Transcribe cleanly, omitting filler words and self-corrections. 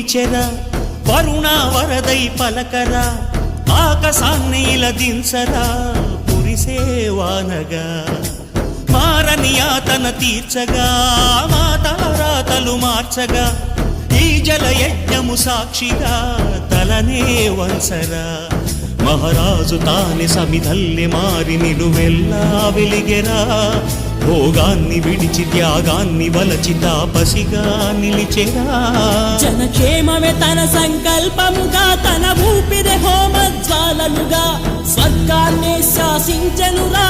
నిలిచెరా వరుణ వరదై పలకరా ఆకాశాన్ని ఇలదించరా కురిసేవానగా మారని యాతన తీర్చగా మా తలరాతలు మార్చగా ఈ జలయజ్ఞము సాక్షిగా తలనే వంచరా మహారాజు తానే సమిధల్లె మారి నిలువెల్లా వెలిగెరా భోగాన్ని విడిచి త్యాగాన్ని వలచి తాపసిగా నిలిచెరా జనక్షేమమే తన సంకల్పముగా తన ఊపిరి హోమజ్వాలలుగా స్వర్గాన్ని శాసించెనురా